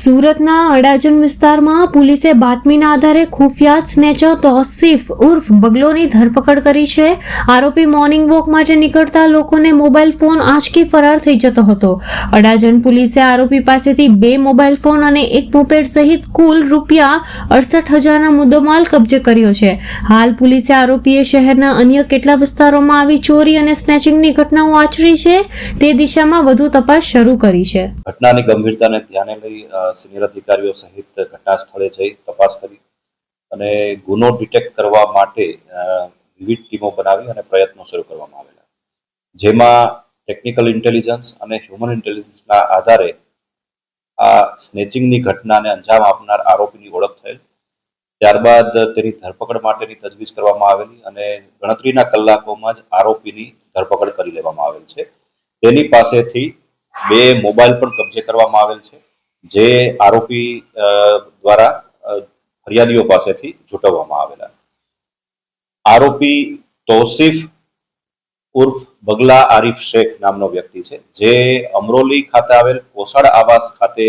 સુરતના અડાજણ વિસ્તારમાં પોલીસે બાતમીના આધારે ખુફિયા સ્નેચર તૌસીફ ઉર્ફ બગલોની ધરપકડ કરી છે. આરોપી મોર્નિંગ વોક માટે નીકળતા લોકોને મોબાઈલ ફોન આંચકી ફરાર થઈ જતો હતો. અડાજણ પોલીસે આરોપી પાસેથી 2 મોબાઈલ ફોન અને 1 મોપેડ સહિત કુલ ₹68,000ના મુદ્દામાલ કબજે કર્યો છે. હાલ પોલીસે આરોપીએ શહેરના અન્ય કેટલા વિસ્તારોમાં આવી ચોરી અને સ્નેચિંગની ઘટનાઓ આચરી છે તે દિશામાં વધુ તપાસ શરૂ કરી છે. ઘટનાની ગંભીરતાને ધ્યાને લઈ સિનિયર અધિકારીઓ સહિત ઘટના સ્થળે જઈ તપાસ કરી અને ગુનો ડિટેક્ટ કરવા માટે વિવિધ ટીમો બનાવી અને પ્રયત્નો શરૂ કરવામાં આવેલા, જેમાં ટેકનિકલ ઇન્ટેલિજન્સ અને હ્યુમન ઇન્ટેલિજન્સના આધારે આ સ્નેચિંગની ઘટનાને અંજામ આપનાર આરોપીની ઓળખ થયેલ. ત્યારબાદ તેની ધરપકડ માટેની તજવીજ કરવામાં આવેલી અને ગણતરીના કલાકોમાં જ આરોપીની ધરપકડ કરી લેવામાં આવેલ છે. તેની પાસેથી 2 મોબાઈલ પણ કબજે કરવામાં આવેલ છે, જે આરોપી દ્વારા ફરિયાદીઓ પાસેથી ઝૂંટવવામાં આવેલા. આરોપી તૌસીફ ઉર્ફ બગલા આરિફ શેખ નામનો વ્યક્તિ છે, જે અમરોલી ખાતે આવેલ કોસળ આવાસ ખાતે